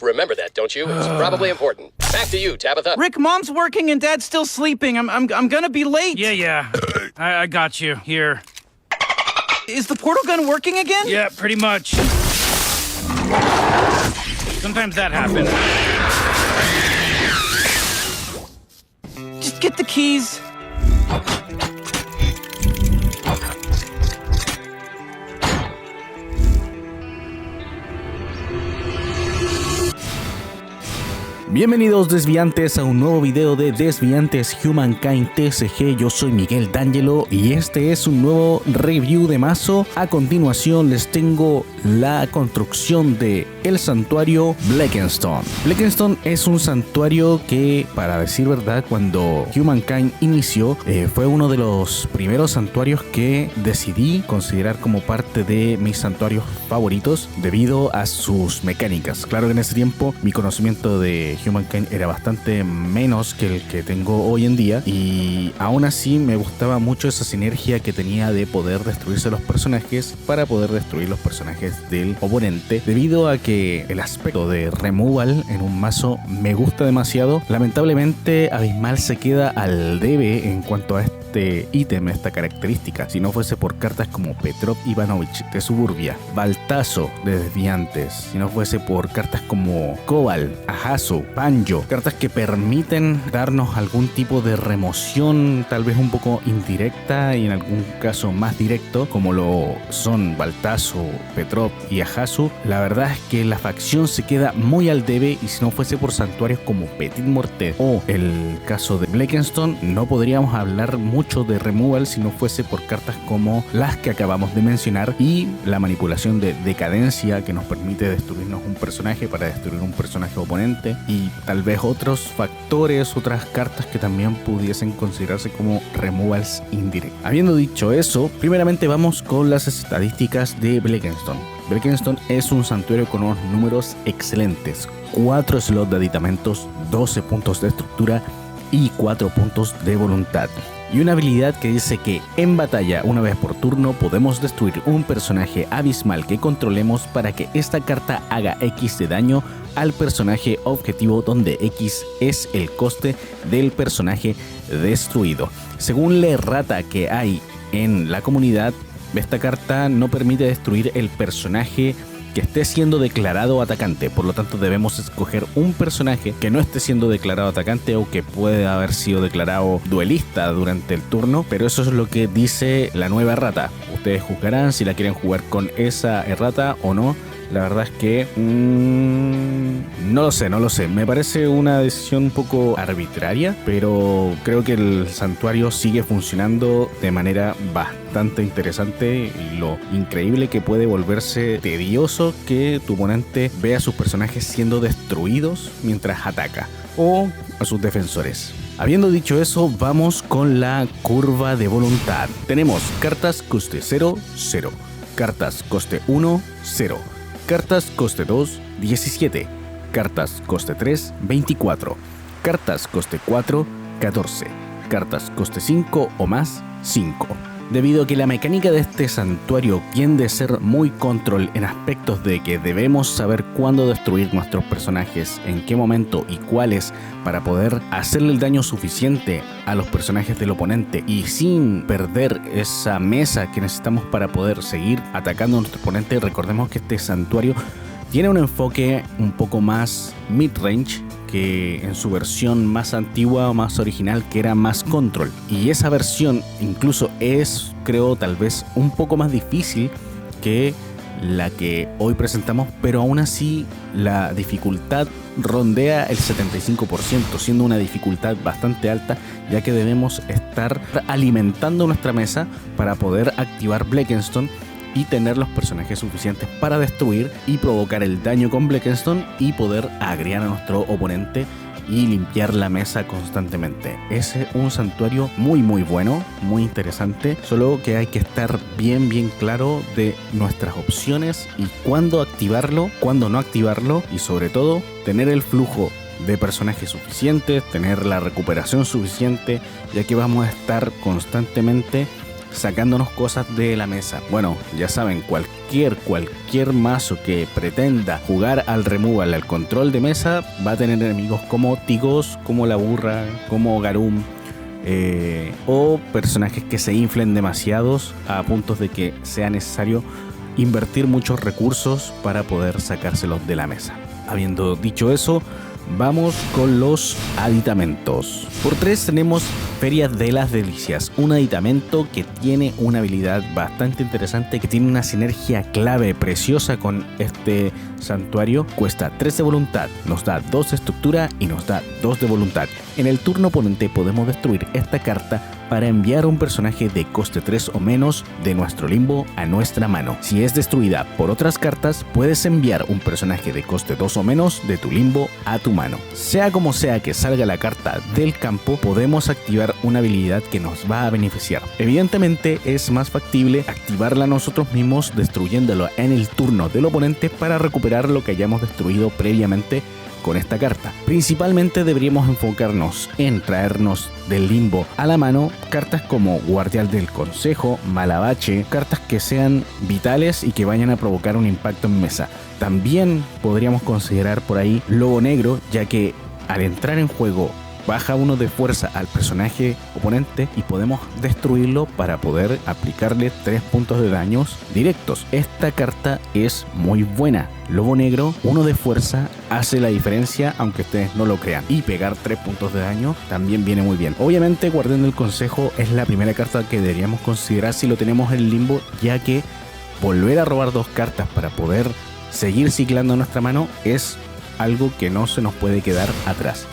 Remember that, don't you? It's probably important. Back to you, Tabitha. Rick, Mom's working and Dad's still sleeping. I'm gonna be late. Yeah. I got you. Here. Is the portal gun working again? Yeah, pretty much. Sometimes that happens. Just get the keys. Bienvenidos desviantes a un nuevo video de Desviantes Humankind TCG. Yo soy Miguel D'Angelo y este es un nuevo review de mazo. A continuación les tengo la construcción de el santuario Blackenstone. Blackenstone es un santuario que, para decir verdad, cuando Humankind inició, fue uno de los primeros santuarios que decidí considerar como parte de mis santuarios favoritos debido a sus mecánicas. Claro que en ese tiempo mi conocimiento de Humankind era bastante menos que el que tengo hoy en día, y aún así me gustaba mucho esa sinergia que tenía de poder destruirse los personajes para poder destruir los personajes del oponente, debido a que el aspecto de removal en un mazo me gusta demasiado. Lamentablemente Abismal se queda al debe en cuanto a este ítem, esta característica. Si no fuese por cartas como Petrov Ivanovich de Suburbia, Baltazo de Desviantes, si no fuese por cartas como Cobalt, Ahazo, Banjo, cartas que permiten darnos algún tipo de remoción, tal vez un poco indirecta y en algún caso más directo, como lo son Baltazo, Petrov y Ahazo, la verdad es que la facción se queda muy al debe, y si no fuese por santuarios como Petit Mortet o el caso de Blackenstone, no podríamos hablar mucho de removal si no fuese por cartas como las que acabamos de mencionar y la manipulación de decadencia, que nos permite destruirnos un personaje para destruir un personaje oponente, y tal vez otros factores, otras cartas que también pudiesen considerarse como removals indirectos. Habiendo dicho eso, primeramente vamos con las estadísticas de Blackenstone. Blackenstone es un santuario con unos números excelentes: 4 slots de aditamentos, 12 puntos de estructura y 4 puntos de voluntad. Y una habilidad que dice que en batalla, una vez por turno, podemos destruir un personaje abismal que controlemos para que esta carta haga X de daño al personaje objetivo, donde X es el coste del personaje destruido. Según la errata que hay en la comunidad, esta carta no permite destruir el personaje que esté siendo declarado atacante. Por lo tanto, debemos escoger un personaje que no esté siendo declarado atacante o que puede haber sido declarado duelista durante el turno, pero eso es lo que dice la nueva errata. Ustedes juzgarán si la quieren jugar con esa errata o no. La verdad es que no lo sé. Me parece una decisión un poco arbitraria, pero creo que el santuario sigue funcionando de manera bastante interesante, y lo increíble que puede volverse tedioso que tu oponente vea a sus personajes siendo destruidos mientras ataca, o a sus defensores. Habiendo dicho eso, vamos con la curva de voluntad. Tenemos cartas coste 0, 0, cartas coste 1, 0, cartas coste 2, 17, cartas coste 3, 24, cartas coste 4, 14, cartas coste 5 o más, 5. Debido a que la mecánica de este santuario tiende a ser muy control en aspectos de que debemos saber cuándo destruir nuestros personajes, en qué momento y cuáles, para poder hacerle el daño suficiente a los personajes del oponente y sin perder esa mesa que necesitamos para poder seguir atacando a nuestro oponente. Recordemos que este santuario tiene un enfoque un poco más mid-range que en su versión más antigua o más original, que era más control, y esa versión incluso es, creo, tal vez un poco más difícil que la que hoy presentamos, pero aún así la dificultad rondea el 75%, siendo una dificultad bastante alta, ya que debemos estar alimentando nuestra mesa para poder activar Blackenstone y tener los personajes suficientes para destruir y provocar el daño con Blackenstone y poder agregar a nuestro oponente y limpiar la mesa constantemente. Es un santuario muy bueno, muy interesante, solo que hay que estar bien claro de nuestras opciones y cuándo activarlo, cuándo no activarlo, y sobre todo tener el flujo de personajes suficientes, tener la recuperación suficiente, ya que vamos a estar constantemente sacándonos cosas de la mesa. Bueno, ya saben, cualquier mazo que pretenda jugar al removal, al control de mesa, va a tener enemigos como Tigos, como la burra, como Garum, o personajes que se inflen demasiados a puntos de que sea necesario invertir muchos recursos para poder sacárselos de la mesa. Habiendo dicho eso, vamos con los aditamentos. Por 3 tenemos Feria de las Delicias, un aditamento que tiene una habilidad bastante interesante, que tiene una sinergia clave preciosa con este santuario. Cuesta 3 de voluntad, nos da 2 de estructura y nos da 2 de voluntad. En el turno oponente podemos destruir esta carta para enviar un personaje de coste 3 o menos de nuestro limbo a nuestra mano. Si es destruida por otras cartas, puedes enviar un personaje de coste 2 o menos de tu limbo a tu mano. Sea como sea que salga la carta del campo, podemos activar una habilidad que nos va a beneficiar. Evidentemente es más factible activarla nosotros mismos destruyéndolo en el turno del oponente para recuperar lo que hayamos destruido previamente con esta carta. Principalmente deberíamos enfocarnos en traernos del limbo a la mano cartas como Guardián del Consejo, Malabache, cartas que sean vitales y que vayan a provocar un impacto en mesa. También podríamos considerar por ahí Lobo Negro, ya que al entrar en juego baja 1 de fuerza al personaje oponente y podemos destruirlo para poder aplicarle 3 puntos de daños directos. Esta carta es muy buena. Lobo Negro, 1 de fuerza, hace la diferencia aunque ustedes no lo crean. Y pegar 3 puntos de daño también viene muy bien. Obviamente Guardián del Consejo es la primera carta que deberíamos considerar si lo tenemos en limbo, ya que volver a robar 2 cartas para poder seguir ciclando nuestra mano es algo que no se nos puede quedar atrás.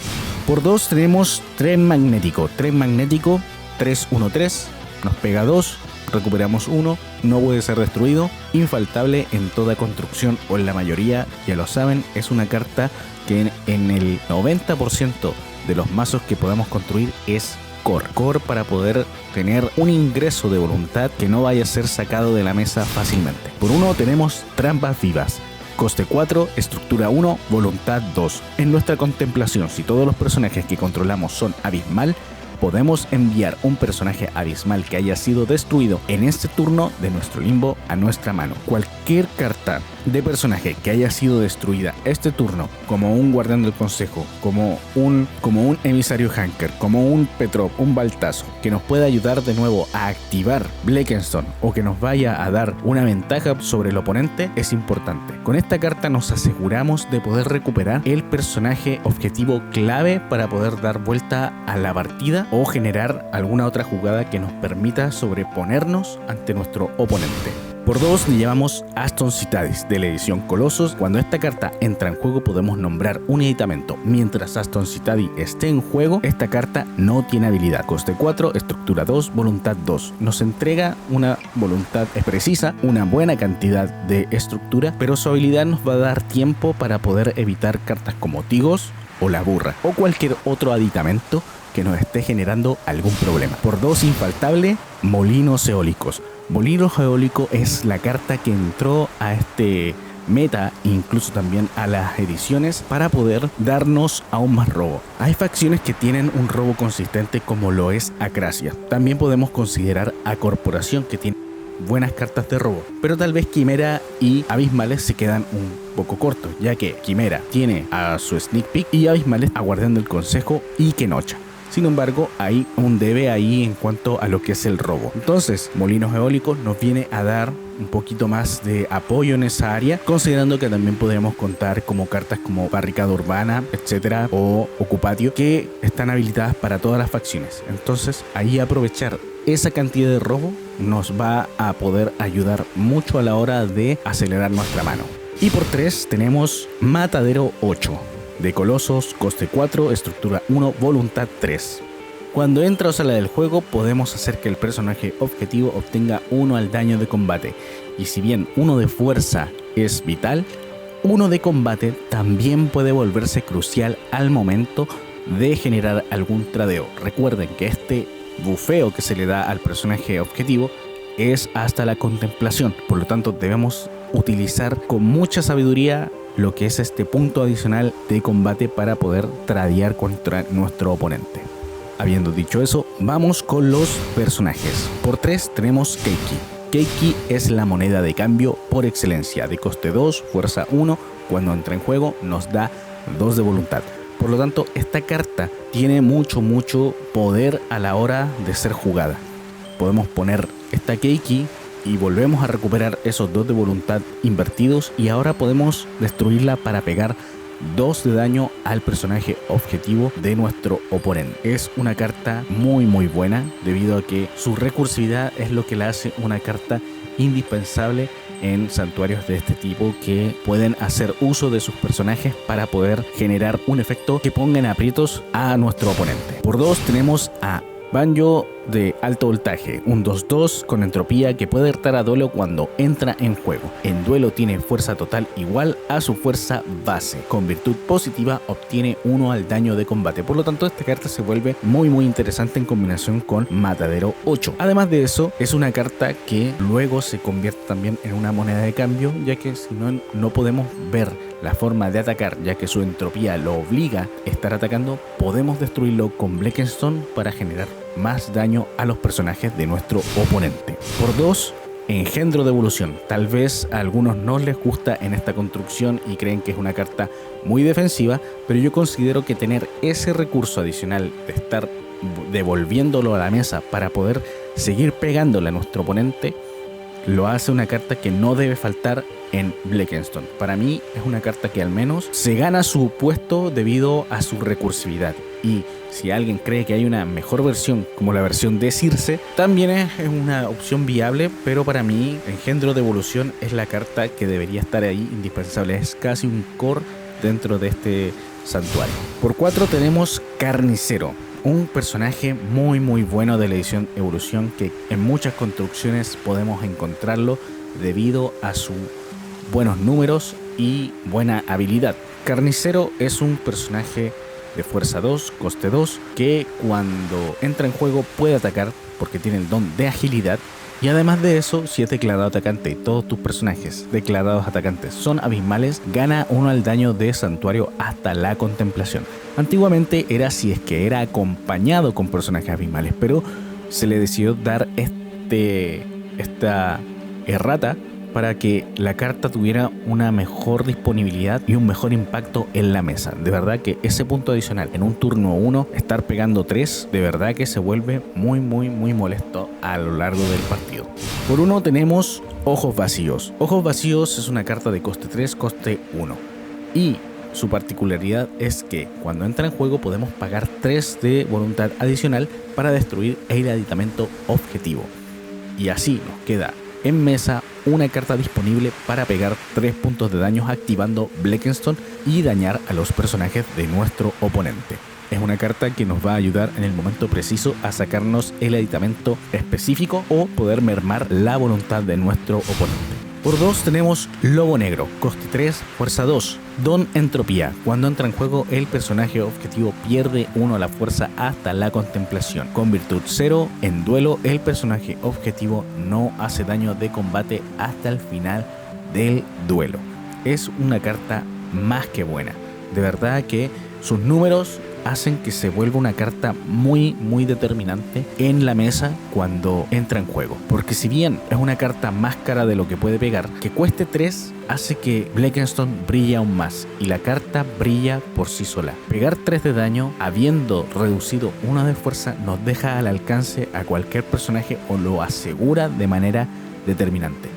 Por 2 tenemos Tren Magnético, 3-1-3, nos pega 2, recuperamos 1, no puede ser destruido, infaltable en toda construcción o en la mayoría, ya lo saben, es una carta que en el 90% de los mazos que podamos construir es core para poder tener un ingreso de voluntad que no vaya a ser sacado de la mesa fácilmente. Por 1 tenemos Trampas Vivas. Coste 4, estructura 1, voluntad 2. En nuestra contemplación, si todos los personajes que controlamos son abismal, podemos enviar un personaje abismal que haya sido destruido en este turno de nuestro limbo a nuestra mano. Cualquier carta de personaje que haya sido destruida este turno, como un Guardián del Consejo, como un Emisario Hanker, como un Petrov, un Baltazo, que nos pueda ayudar de nuevo a activar Blackenstone o que nos vaya a dar una ventaja sobre el oponente, es importante. Con esta carta nos aseguramos de poder recuperar el personaje objetivo clave para poder dar vuelta a la partida o generar alguna otra jugada que nos permita sobreponernos ante nuestro oponente. Por 2 le llamamos Aston Citadis de la edición Colossus. Cuando esta carta entra en juego podemos nombrar un aditamento. Mientras Aston Citadis esté en juego, esta carta no tiene habilidad. Coste 4, estructura 2, voluntad 2. Nos entrega una voluntad precisa, una buena cantidad de estructura, pero su habilidad nos va a dar tiempo para poder evitar cartas como Tigos o la burra o cualquier otro aditamento que nos esté generando algún problema. Por 2 infaltable, Molinos Eólicos. Molinos Eólico es la carta que entró a este meta, incluso también a las ediciones, para poder darnos aún más robo. Hay facciones que tienen un robo consistente como lo es Acracia. También podemos considerar a Corporación, que tiene buenas cartas de robo, pero tal vez Quimera y Abismales se quedan un poco cortos, ya que Quimera tiene a su Sneak Peek y Abismales a Guardián del Consejo y Kenocha. Sin embargo, hay un debe ahí en cuanto a lo que es el robo. Entonces, Molinos Eólicos nos viene a dar un poquito más de apoyo en esa área, considerando que también podríamos contar como cartas como Barricada Urbana, etcétera, o Ocupatio, que están habilitadas para todas las facciones. Entonces, ahí aprovechar esa cantidad de robo nos va a poder ayudar mucho a la hora de acelerar nuestra mano. Y por 3 tenemos Matadero 8. De Colosos, coste 4, estructura 1, voluntad 3. Cuando entra a sala del juego podemos hacer que el personaje objetivo obtenga 1 al daño de combate. Y si bien 1 de fuerza es vital, 1 de combate también puede volverse crucial al momento de generar algún tradeo. Recuerden que este bufeo que se le da al personaje objetivo es hasta la contemplación. Por lo tanto debemos utilizar con mucha sabiduría lo que es este punto adicional de combate para poder tradear contra nuestro oponente. Habiendo dicho eso, vamos con los personajes. Por 3 tenemos Keiki. Keiki es la moneda de cambio por excelencia, de coste 2, fuerza 1, cuando entra en juego nos da 2 de voluntad. Por lo tanto, esta carta tiene mucho poder a la hora de ser jugada. Podemos poner esta Keiki y volvemos a recuperar esos 2 de voluntad invertidos y ahora podemos destruirla para pegar 2 de daño al personaje objetivo de nuestro oponente. Es una carta muy buena debido a que su recursividad es lo que la hace una carta indispensable en santuarios de este tipo que pueden hacer uso de sus personajes para poder generar un efecto que ponga en aprietos a nuestro oponente. Por 2 tenemos a Banjo de alto voltaje, un 2-2 con entropía que puede retar a duelo cuando entra en juego. En duelo tiene fuerza total igual a su fuerza base. Con virtud positiva obtiene 1 al daño de combate. Por lo tanto, esta carta se vuelve muy interesante en combinación con Matadero 8. Además de eso, es una carta que luego se convierte también en una moneda de cambio, ya que si no podemos ver la forma de atacar, ya que su entropía lo obliga a estar atacando, podemos destruirlo con Blackstone para generar más daño a los personajes de nuestro oponente. Por 2, Engendro de Evolución. Tal vez a algunos no les gusta en esta construcción y creen que es una carta muy defensiva, pero yo considero que tener ese recurso adicional de estar devolviéndolo a la mesa para poder seguir pegándole a nuestro oponente lo hace una carta que no debe faltar en Blackstone. Para mí es una carta que al menos se gana su puesto debido a su recursividad. Y si alguien cree que hay una mejor versión, como la versión de Circe, también es una opción viable, pero para mí Engendro de Evolución es la carta que debería estar ahí indispensable. Es casi un core dentro de este santuario. Por 4 tenemos Carnicero. Un personaje muy bueno de la edición Evolución que en muchas construcciones podemos encontrarlo debido a sus buenos números y buena habilidad. Carnicero es un personaje de fuerza 2, coste 2, que cuando entra en juego puede atacar porque tiene el don de agilidad. Y además de eso, si es declarado atacante y todos tus personajes declarados atacantes son abismales, gana 1 al daño de santuario hasta la contemplación. Antiguamente era si es que era acompañado con personajes abismales, pero se le decidió dar esta errata para que la carta tuviera una mejor disponibilidad y un mejor impacto en la mesa. De verdad que ese punto adicional en un turno 1, estar pegando 3, de verdad que se vuelve muy molesto a lo largo del partido. Por 1 tenemos Ojos Vacíos. Ojos Vacíos es una carta de coste 3, coste 1. Y su particularidad es que cuando entra en juego podemos pagar 3 de voluntad adicional para destruir el aditamento objetivo. Y así nos queda en mesa una carta disponible para pegar 3 puntos de daño activando Blackstone y dañar a los personajes de nuestro oponente. Es una carta que nos va a ayudar en el momento preciso a sacarnos el aditamento específico o poder mermar la voluntad de nuestro oponente. Por 2 tenemos Lobo Negro, coste 3, fuerza 2, don entropía. Cuando entra en juego el personaje objetivo pierde 1 a la fuerza hasta la contemplación. Con virtud 0, en duelo el personaje objetivo no hace daño de combate hasta el final del duelo. Es una carta más que buena. De verdad que sus números hacen que se vuelva una carta muy determinante en la mesa cuando entra en juego. Porque si bien es una carta más cara de lo que puede pegar, que cueste 3 hace que Blackstone brille aún más y la carta brilla por sí sola. Pegar 3 de daño habiendo reducido 1 de fuerza nos deja al alcance a cualquier personaje o lo asegura de manera determinante.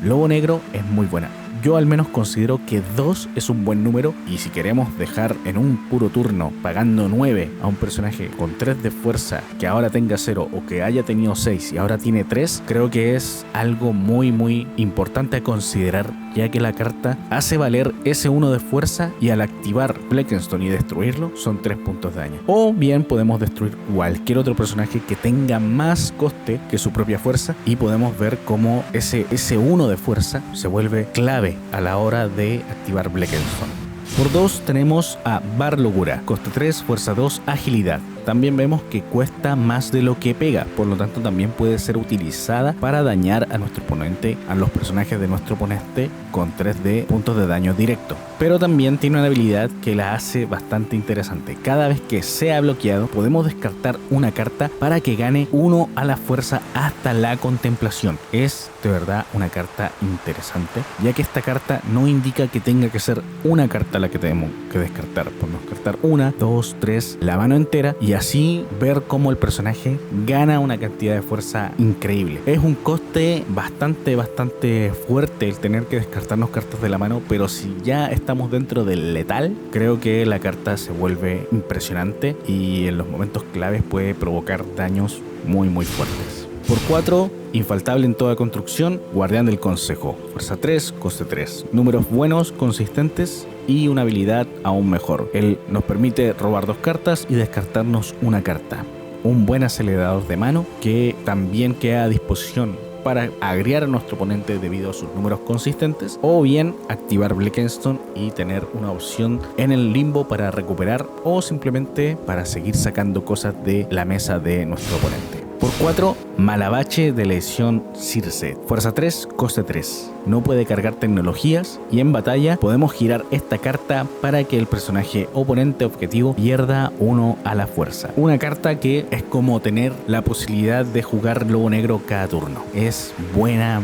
Lobo Negro es muy buena. Yo al menos considero que 2 es un buen número y si queremos dejar en un puro turno pagando 9 a un personaje con 3 de fuerza que ahora tenga 0 o que haya tenido 6 y ahora tiene 3, creo que es algo muy importante a considerar, ya que la carta hace valer ese 1 de fuerza y al activar Blackstone y destruirlo son 3 puntos de daño. O bien podemos destruir cualquier otro personaje que tenga más coste que su propia fuerza y podemos ver cómo ese 1 de fuerza se vuelve clave a la hora de activar Blackstone. Por 2 tenemos a Bar Locura, coste 3, fuerza 2, agilidad. También vemos que cuesta más de lo que pega, por lo tanto también puede ser utilizada para dañar a nuestro oponente, a los personajes de nuestro oponente con 3 de puntos de daño directo. Pero también tiene una habilidad que la hace bastante interesante. Cada vez que sea bloqueado podemos descartar una carta para que gane 1 a la fuerza hasta la contemplación. Es de verdad una carta interesante, ya que esta carta no indica que tenga que ser una carta la que tenemos que descartar. Podemos descartar 1, 2, 3, la mano entera y así ver cómo el personaje gana una cantidad de fuerza increíble. Es un coste bastante fuerte el tener que descartarnos cartas de la mano, pero si ya estamos dentro del letal, creo que la carta se vuelve impresionante y en los momentos claves puede provocar daños muy fuertes. Por 4, infaltable en toda construcción, Guardián del Consejo. Fuerza 3, coste 3. Números buenos, consistentes y una habilidad aún mejor. Él nos permite robar 2 cartas y descartarnos una carta. Un buen acelerador de mano que también queda a disposición para agregar a nuestro oponente debido a sus números consistentes, o bien activar Blackenstone y tener una opción en el limbo para recuperar o simplemente para seguir sacando cosas de la mesa de nuestro oponente. Por 4, Malabache de la edición Circe. Fuerza 3, coste 3. No puede cargar tecnologías y en batalla podemos girar esta carta para que el personaje oponente objetivo pierda 1 a la fuerza. Una carta que es como tener la posibilidad de jugar lobo negro cada turno. Es buena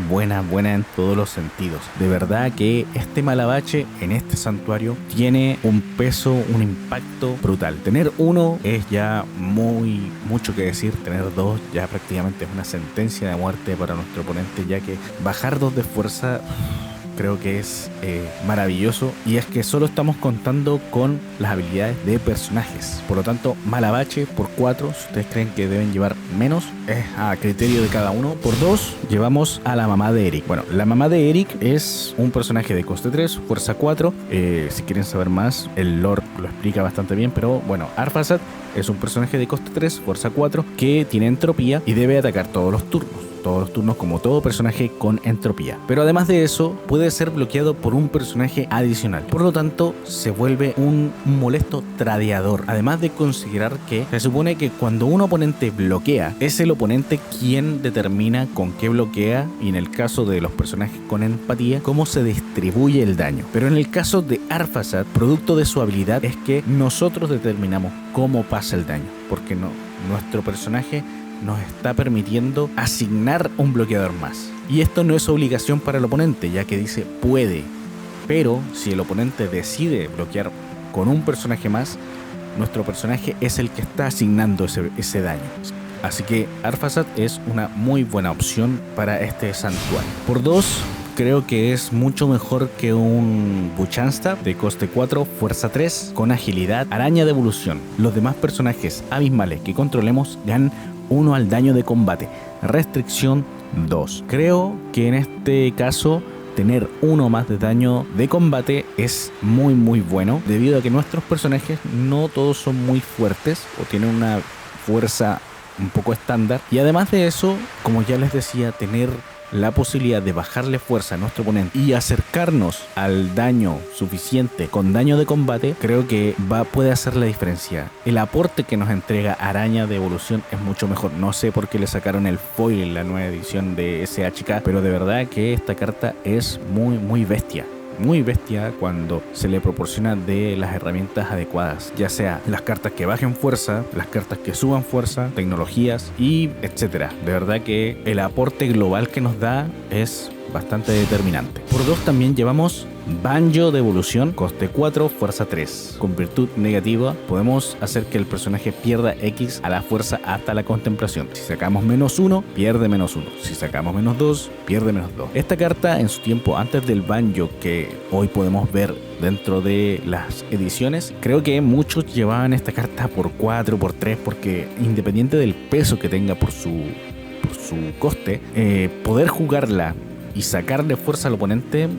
en todos los sentidos. De verdad que este Malabache en este santuario tiene un peso, un impacto brutal. Tener 1 es ya mucho que decir. Tener 2 ya prácticamente es una sentencia de muerte para nuestro oponente, ya que bajar 2 de fuerza creo que es maravilloso, y es que solo estamos contando con las habilidades de personajes. Por lo tanto, Malabache por 4, si ustedes creen que deben llevar menos, es a criterio de cada uno. Por 2 llevamos a la mamá de Eric. Bueno, la mamá de Eric es un personaje de coste 3, fuerza 4. Si quieren saber más, el lore lo explica bastante bien, pero bueno, Arphazad es un personaje de coste 3, fuerza 4, que tiene entropía y debe atacar todos los turnos como todo personaje con entropía. Pero además de eso, puede ser bloqueado por un personaje adicional. Por lo tanto, se vuelve un molesto tradeador. Además de considerar que se supone que cuando un oponente bloquea, es el oponente quien determina con qué bloquea, y en el caso de los personajes con empatía, cómo se distribuye el daño. Pero en el caso de Arphazad, producto de su habilidad, es que nosotros determinamos cómo pasa el daño, porque nuestro personaje nos está permitiendo asignar un bloqueador más. Y esto no es obligación para el oponente, ya que dice puede. Pero si el oponente decide bloquear con un personaje más, nuestro personaje es el que está asignando ese daño. Así que Arphazad es una muy buena opción para este santuario. Por 2, creo que es mucho mejor que un Buchansta de coste 4, fuerza 3, con agilidad, araña de evolución. Los demás personajes abismales que controlemos ganan 1 al daño de combate, restricción 2. Creo que en este caso tener 1 más de daño de combate es muy bueno, debido a que nuestros personajes no todos son muy fuertes o tienen una fuerza un poco estándar, y además de eso, como ya les decía, tener la posibilidad de bajarle fuerza a nuestro oponente y acercarnos al daño suficiente con daño de combate, creo que puede hacer la diferencia. El aporte que nos entrega Araña de Evolución es mucho mejor. No sé por qué le sacaron el foil en la nueva edición de SHK, pero de verdad que esta carta es muy bestia. Muy bestia cuando se le proporciona de las herramientas adecuadas, ya sea las cartas que bajen fuerza, las cartas que suban fuerza, tecnologías y etcétera. De verdad que el aporte global que nos da es bastante determinante. Por 2 también llevamos Banjo de Evolución, coste 4, fuerza 3. Con virtud negativa podemos hacer que el personaje pierda X a la fuerza hasta la contemplación. Si sacamos -1, pierde -1. Si sacamos -2, pierde -2. Esta carta en su tiempo antes del Banjo, que hoy podemos ver dentro de las ediciones, creo que muchos llevaban esta carta por 4, por 3, porque independiente del peso que tenga por su coste, poder jugarla y sacarle fuerza al oponente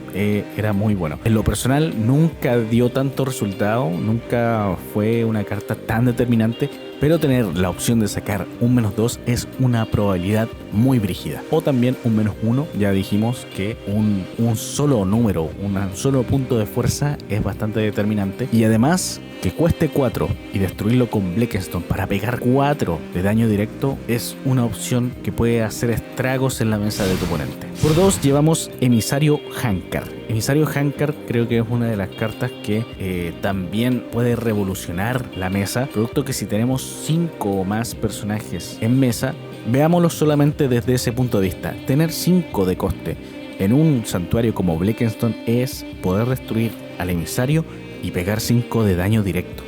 era muy bueno. En lo personal nunca dio tanto resultado, nunca fue una carta tan determinante, pero tener la opción de sacar un -2 es una probabilidad muy brígida. O también un -1, ya dijimos que un solo número, un solo punto de fuerza es bastante determinante, y además que cueste 4 y destruirlo con Blackstone para pegar 4 de daño directo es una opción que puede hacer estragos en la mesa de tu oponente. Por 2 llevamos Emisario Hankar. Emisario Hankar creo que es una de las cartas que también puede revolucionar la mesa, producto que si tenemos 5 o más personajes en mesa, veámoslo solamente desde ese punto de vista. Tener 5 de coste en un santuario como Blackstone es poder destruir al emisario y pegar 5 de daño directo.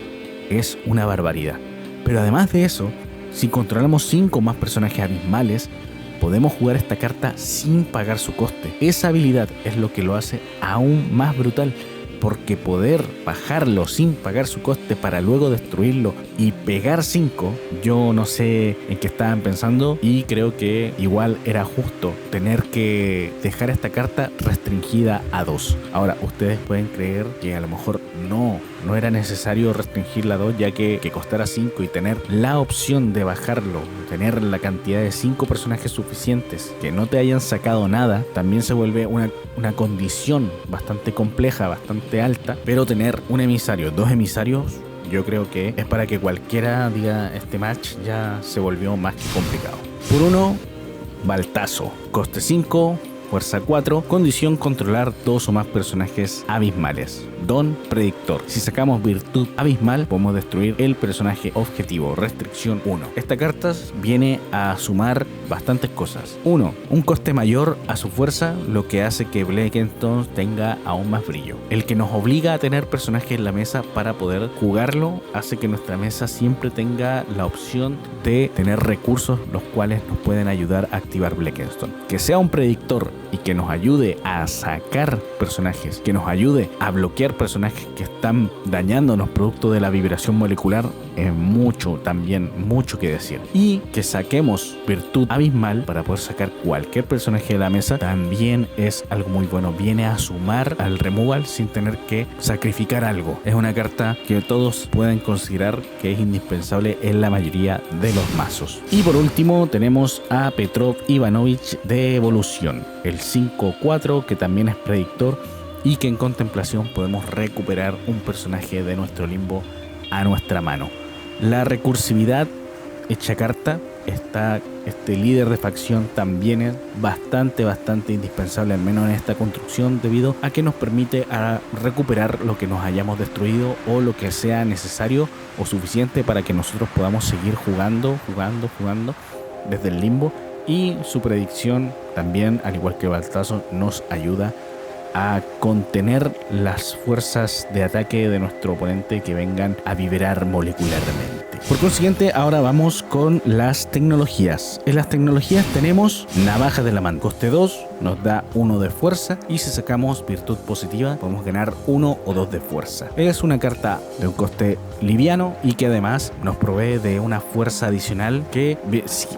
Es una barbaridad. Pero además de eso, si controlamos 5 más personajes abismales, podemos jugar esta carta sin pagar su coste. Esa habilidad es lo que lo hace aún más brutal, porque poder bajarlo sin pagar su coste para luego destruirlo y pegar 5, yo no sé en qué estaban pensando, y creo que igual era justo tener que dejar esta carta restringida a 2. Ahora, ustedes pueden creer que a lo mejor no era necesario restringirla a 2, ya que costara 5 y tener la opción de bajarlo, tener la cantidad de 5 personajes suficientes que no te hayan sacado nada, también se vuelve una condición bastante compleja, bastante alta. Pero tener un emisario, 2 emisarios, yo creo que es para que cualquiera diga este match ya se volvió más que complicado. Por 1, Baltazo, coste 5, fuerza 4, condición controlar 2 o más personajes abismales. Don Predictor. Si sacamos virtud abismal, podemos destruir el personaje objetivo. Restricción 1. Esta carta viene a sumar bastantes cosas. 1. Un coste mayor a su fuerza, lo que hace que Blackstone tenga aún más brillo. El que nos obliga a tener personajes en la mesa para poder jugarlo, hace que nuestra mesa siempre tenga la opción de tener recursos los cuales nos pueden ayudar a activar Blackstone. Que sea un predictor y que nos ayude a sacar personajes, que nos ayude a bloquear personajes que están dañándonos producto de la vibración molecular, es mucho que decir. Y que saquemos virtud abismal para poder sacar cualquier personaje de la mesa también es algo muy bueno. Viene a sumar al removal sin tener que sacrificar algo. Es una carta que todos pueden considerar que es indispensable en la mayoría de los mazos. Y por último tenemos a Petrov Ivanovich de Evolución, el 5/4, que también es predictor y que en contemplación podemos recuperar un personaje de nuestro limbo a nuestra mano. La recursividad hecha carta, este líder de facción también es bastante indispensable, al menos en esta construcción, debido a que nos permite recuperar lo que nos hayamos destruido o lo que sea necesario o suficiente para que nosotros podamos seguir jugando desde el limbo. Y su predicción también, al igual que Baltazo, nos ayuda a contener las fuerzas de ataque de nuestro oponente que vengan a vibrar molecularmente. Por consiguiente, ahora vamos con las tecnologías. En las tecnologías tenemos Navaja de la Mano. Coste 2 nos da 1 de fuerza, y si sacamos virtud positiva podemos ganar 1 o 2 de fuerza. Es una carta de un coste liviano y que además nos provee de una fuerza adicional que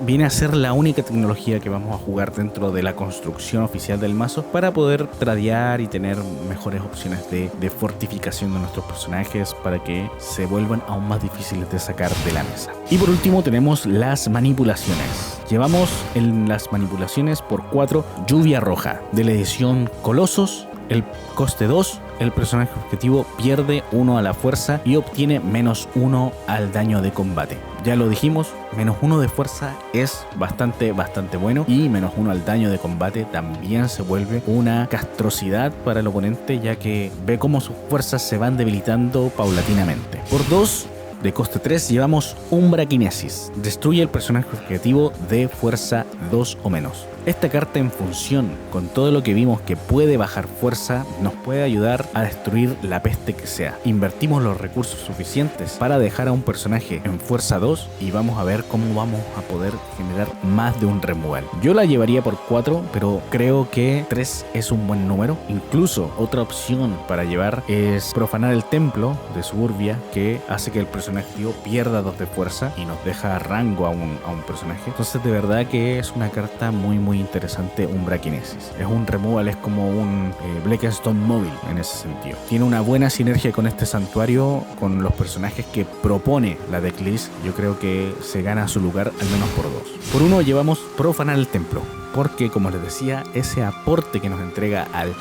viene a ser la única tecnología que vamos a jugar dentro de la construcción oficial del mazo para poder tradear y tener mejores opciones de fortificación de nuestros personajes para que se vuelvan aún más difíciles de sacar de la mesa. Y por último tenemos las manipulaciones. Llevamos en las manipulaciones por 4 Lluvia Roja de la edición Colosos. El coste 2, el personaje objetivo pierde 1 a la fuerza y obtiene -1 al daño de combate. Ya lo dijimos, -1 de fuerza es bastante bueno, y -1 al daño de combate también se vuelve una castrosidad para el oponente, ya que ve cómo sus fuerzas se van debilitando paulatinamente. Por 2, de coste 3, llevamos Umbra Kinesis. Destruye el personaje objetivo de fuerza 2 o menos. Esta carta, en función con todo lo que vimos que puede bajar fuerza, nos puede ayudar a destruir la peste que sea. Invertimos los recursos suficientes para dejar a un personaje en fuerza 2 y vamos a ver cómo vamos a poder generar más de un removal. Yo la llevaría por 4, pero creo que 3 es un buen número. Incluso otra opción para llevar es Profanar el Templo de Suburbia, que hace que el personaje activo pierda 2 de fuerza y nos deja rango a un personaje. Entonces, de verdad que es una carta muy interesante. Umbra Kinesis es un removal, es como un Blackstone móvil en ese sentido. Tiene una buena sinergia con este santuario, con los personajes que propone la decklist. Yo creo que se gana su lugar al menos por 2. Por 1 llevamos Profanar el Templo. porque como les decía, ese aporte que nos entrega al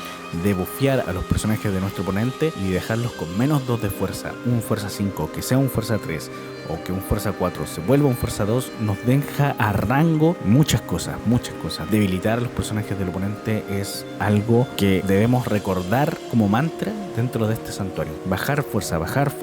debufear a los personajes de nuestro oponente y dejarlos con menos 2 de fuerza, un fuerza 5, que sea un fuerza 3 o que un fuerza 4 se vuelva un fuerza 2, nos deja a rango muchas cosas. Debilitar a los personajes del oponente es algo que debemos recordar como mantra dentro de este santuario. Bajar fuerza, bajar,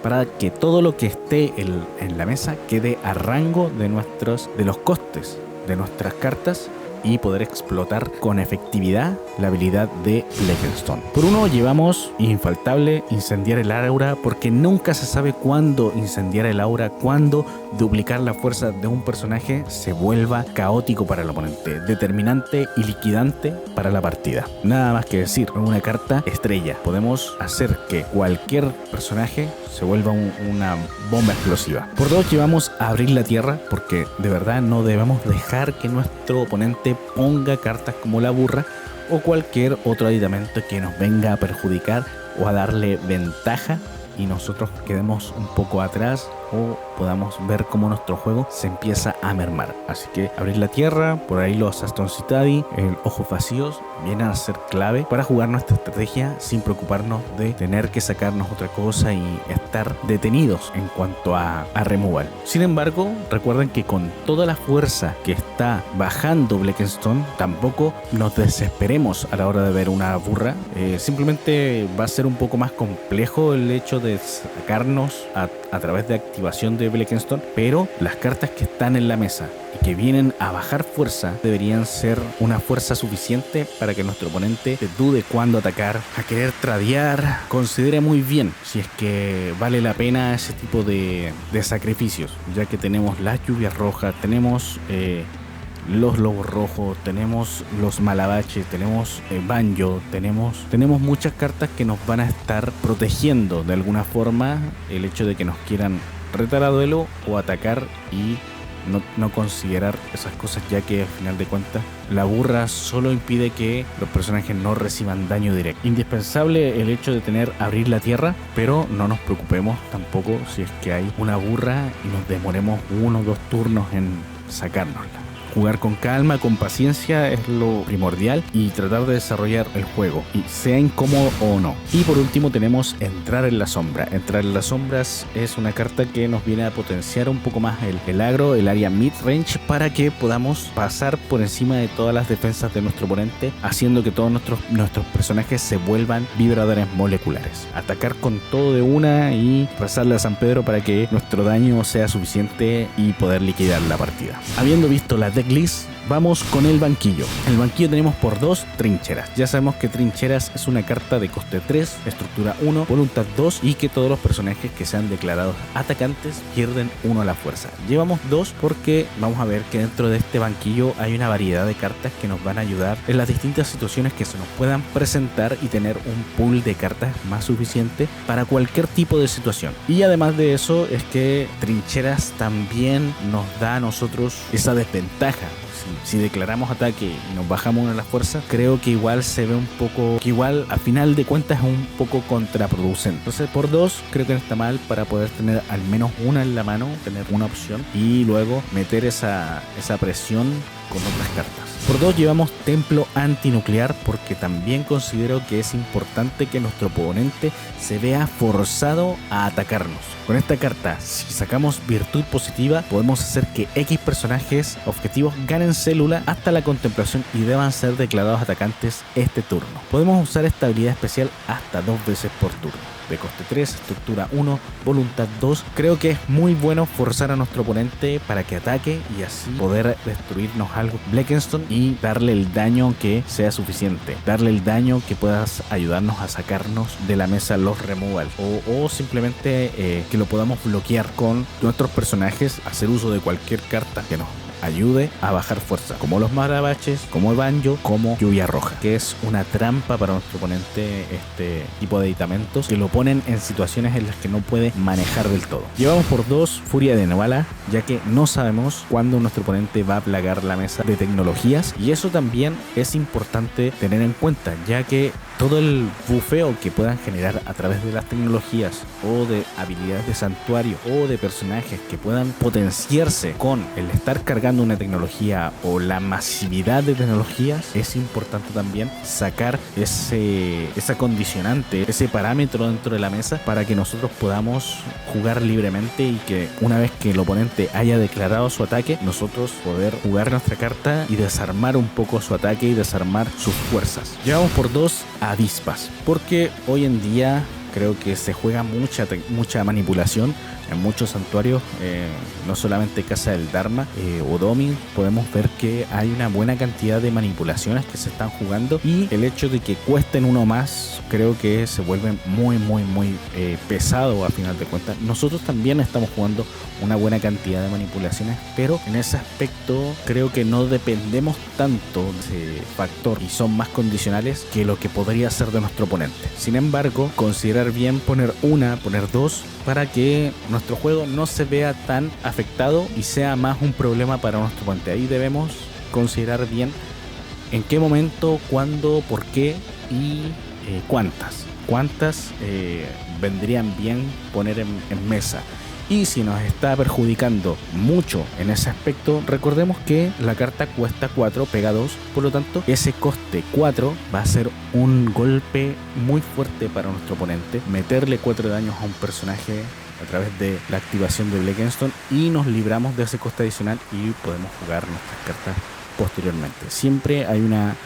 para que todo lo que esté en la mesa quede a rango de los costes de nuestras cartas y poder explotar con efectividad la habilidad de Blackenstone. Por uno llevamos infaltable incendiar el aura, porque nunca se sabe cuándo incendiar el aura, cuándo duplicar la fuerza de un personaje se vuelva caótico para el oponente, determinante y liquidante para la partida. Nada más que decir, una carta estrella. Podemos hacer que cualquier personaje se vuelva una bomba explosiva. Por dos llevamos a abrir la tierra, porque de verdad no debemos dejar que nuestro oponente ponga cartas como la burra o cualquier otro aditamento que nos venga a perjudicar o a darle ventaja y nosotros quedemos un poco atrás o podamos ver cómo nuestro juego se empieza a mermar. Así que abrir la tierra, por ahí los Aston Citadi, el ojos vacíos vienen a ser clave para jugar nuestra estrategia sin preocuparnos de tener que sacarnos otra cosa y estar detenidos en cuanto a removal. Sin embargo, recuerden que con toda la fuerza que está bajando Blackenstone, tampoco nos desesperemos a la hora de ver una burra. Simplemente va a ser un poco más complejo el hecho de sacarnos a través de activación de Blackenstone, pero las cartas que están en la mesa y que vienen a bajar fuerza deberían ser una fuerza suficiente para que nuestro oponente dude cuándo atacar, a querer tradear, considere muy bien si es que vale la pena ese tipo de sacrificios, ya que tenemos las lluvias rojas, tenemos los lobos rojos, tenemos los malabaches, tenemos banjo, tenemos muchas cartas que nos van a estar protegiendo de alguna forma el hecho de que nos quieran retar a duelo o atacar y no considerar esas cosas, ya que al final de cuentas la burra solo impide que los personajes no reciban daño directo. Indispensable el hecho de abrir la tierra, pero no nos preocupemos tampoco si es que hay una burra y nos demoremos 1 o 2 turnos en sacárnosla. Jugar con calma, con paciencia es lo primordial y tratar de desarrollar el juego, y sea incómodo o no. Y por último tenemos entrar en la sombra. Entrar en las sombras es una carta que nos viene a potenciar un poco más el agro, el área mid-range, para que podamos pasar por encima de todas las defensas de nuestro oponente, haciendo que todos nuestros personajes se vuelvan vibradores moleculares. Atacar con todo de una y rezarle a San Pedro para que nuestro daño sea suficiente y poder liquidar la partida. Habiendo visto la decklist, vamos con el banquillo. En el banquillo tenemos por 2 trincheras. Ya sabemos que trincheras es una carta de coste 3, estructura 1, voluntad 2 y que todos los personajes que sean declarados atacantes pierden 1 a la fuerza. Llevamos 2 porque vamos a ver que dentro de este banquillo hay una variedad de cartas que nos van a ayudar en las distintas situaciones que se nos puedan presentar y tener un pool de cartas más suficiente para cualquier tipo de situación. Y además de eso es que trincheras también nos da a nosotros esa desventaja. Si declaramos ataque y nos bajamos 1 a la fuerza, creo que igual se ve un poco, que igual a final de cuentas es un poco contraproducente. Entonces por 2 creo que no está mal para poder tener al menos una en la mano, tener una opción y luego meter esa presión con otras cartas. Por 2 llevamos templo antinuclear, porque también considero que es importante que nuestro oponente se vea forzado a atacarnos. Con esta carta, si sacamos virtud positiva, podemos hacer que X personajes objetivos ganen célula hasta la contemplación y deban ser declarados atacantes este turno. Podemos usar esta habilidad especial hasta 2 veces por turno. De coste 3, estructura 1, voluntad 2. Creo que es muy bueno forzar a nuestro oponente para que ataque y así poder destruirnos algo Blackenstone y darle el daño que sea suficiente. Darle el daño que pueda ayudarnos a sacarnos de la mesa los removal. O simplemente que lo podamos bloquear con nuestros personajes, hacer uso de cualquier carta que nos ayude a bajar fuerza, como los marabaches, como el banjo, como lluvia roja, que es una trampa para nuestro oponente este tipo de aditamentos que lo ponen en situaciones en las que no puede manejar del todo. Llevamos por 2 furia de Nevala, ya que no sabemos cuándo nuestro oponente va a plagar la mesa de tecnologías, y eso también es importante tener en cuenta, ya que todo el bufeo que puedan generar a través de las tecnologías o de habilidades de santuario o de personajes que puedan potenciarse con el estar cargando una tecnología o la masividad de tecnologías, es importante también sacar esa condicionante, ese parámetro dentro de la mesa para que nosotros podamos jugar libremente y que una vez que el oponente haya declarado su ataque, nosotros poder jugar nuestra carta y desarmar un poco su ataque y desarmar sus fuerzas. Llevamos por 2 avispas, porque hoy en día creo que se juega mucha manipulación en muchos santuarios, no solamente Casa del Dharma o Domin, podemos ver que hay una buena cantidad de manipulaciones que se están jugando, y el hecho de que cuesten uno más creo que se vuelve muy pesado a final de cuentas. Nosotros también estamos jugando una buena cantidad de manipulaciones, pero en ese aspecto creo que no dependemos tanto de ese factor y son más condicionales que lo que podría ser de nuestro oponente. Sin embargo, considerar bien poner 2 para que nuestro juego no se vea tan afectado y sea más un problema para nuestro oponente. Ahí debemos considerar bien en qué momento, cuándo, por qué y cuántas vendrían bien poner en mesa. Y si nos está perjudicando mucho en ese aspecto, recordemos que la carta cuesta 4, pega 2, por lo tanto ese coste 4 va a ser un golpe muy fuerte para nuestro oponente. Meterle 4 daños a un personaje a través de la activación de Blackstone, y nos libramos de ese coste adicional y podemos jugar nuestras cartas posteriormente. Siempre hay una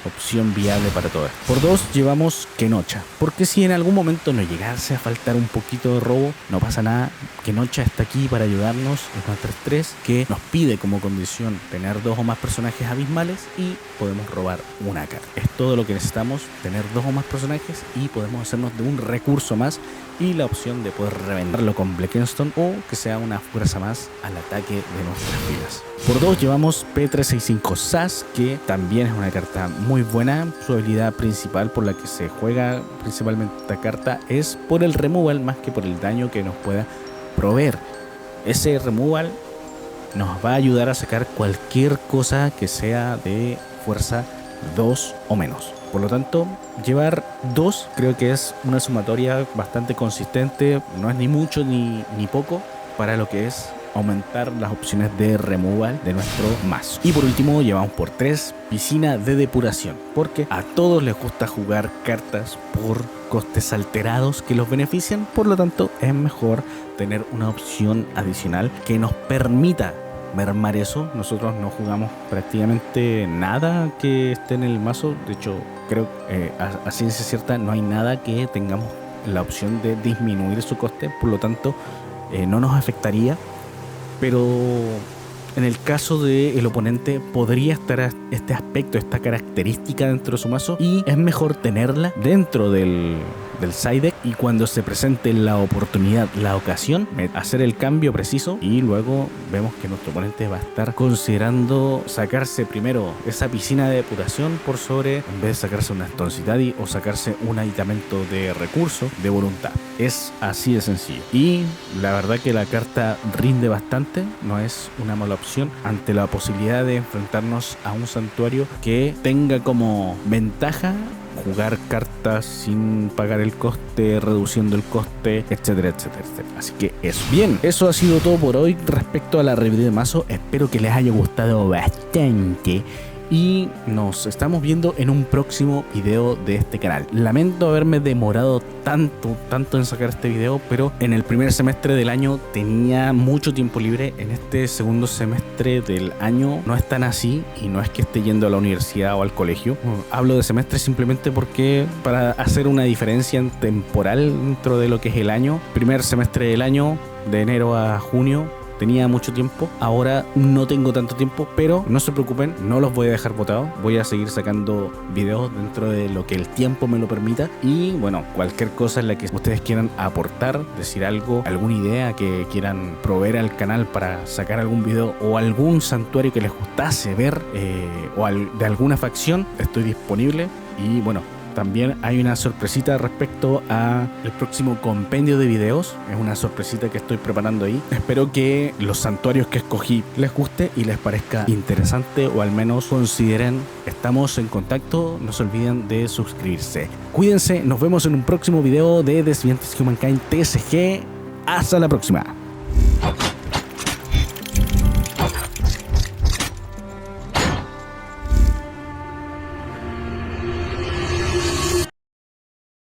opción viable para todo esto. Por 2 llevamos Kenocha, porque si en algún momento nos llegase a faltar un poquito de robo, no pasa nada. Kenocha está aquí para ayudarnos. Es una 3/3 que nos pide como condición tener 2 o más personajes abismales y podemos robar una carta. Es todo lo que necesitamos, tener 2 o más personajes, y podemos hacernos de un recurso más y la opción de poder revenderlo con Blackstone o que sea una fuerza más al ataque de nuestras vidas. Por 2 llevamos P365 SAS, que también es una carta muy buena. Su habilidad principal por la que se juega principalmente esta carta es por el removal más que por el daño que nos pueda proveer. Ese removal nos va a ayudar a sacar cualquier cosa que sea de fuerza 2 o menos. Por lo tanto, llevar 2 creo que es una sumatoria bastante consistente, no es ni mucho ni poco para lo que es aumentar las opciones de removal de nuestro mazo. Y por último llevamos por 3 Piscina de Depuración, porque a todos les gusta jugar cartas por costes alterados que los benefician, por lo tanto es mejor tener una opción adicional que nos permita mermar eso. Nosotros no jugamos prácticamente nada que esté en el mazo, de hecho creo a ciencia cierta no hay nada que tengamos la opción de disminuir su coste, por lo tanto no nos afectaría. Pero en el caso del oponente podría estar este aspecto, esta característica dentro de su mazo, y es mejor tenerla dentro del side deck, y cuando se presente la oportunidad, la ocasión, hacer el cambio preciso, y luego vemos que nuestro oponente va a estar considerando sacarse primero esa piscina de depuración por sobre, en vez de sacarse una Stone Citadel o sacarse un aditamento de recurso de voluntad. Es así de sencillo, y la verdad que la carta rinde bastante, no es una mala opción ante la posibilidad de enfrentarnos a un santuario que tenga como ventaja jugar cartas sin pagar el coste, reduciendo el coste, etcétera, etcétera, etcétera. Así que eso. Bien, eso ha sido todo por hoy respecto a la review de mazo. Espero que les haya gustado bastante y nos estamos viendo en un próximo video de este canal. Lamento haberme demorado tanto en sacar este video, pero en el primer semestre del año tenía mucho tiempo libre. En este segundo semestre del año no es tan así, y no es que esté yendo a la universidad o al colegio. Hablo de semestre simplemente porque para hacer una diferencia temporal dentro de lo que es el año. Primer semestre del año, de enero a junio, tenía mucho tiempo, ahora no tengo tanto tiempo, pero no se preocupen, no los voy a dejar botados, voy a seguir sacando videos dentro de lo que el tiempo me lo permita. Y bueno, cualquier cosa en la que ustedes quieran aportar, decir algo, alguna idea que quieran proveer al canal para sacar algún video, o algún santuario que les gustase ver, de alguna facción, estoy disponible. Y bueno, también hay una sorpresita respecto a el próximo compendio de videos. Es una sorpresita que estoy preparando ahí. Espero que los santuarios que escogí les guste y les parezca interesante, o al menos consideren. Estamos en contacto, no se olviden de suscribirse. Cuídense, nos vemos en un próximo video de Desviantes Humankind TSG. Hasta la próxima.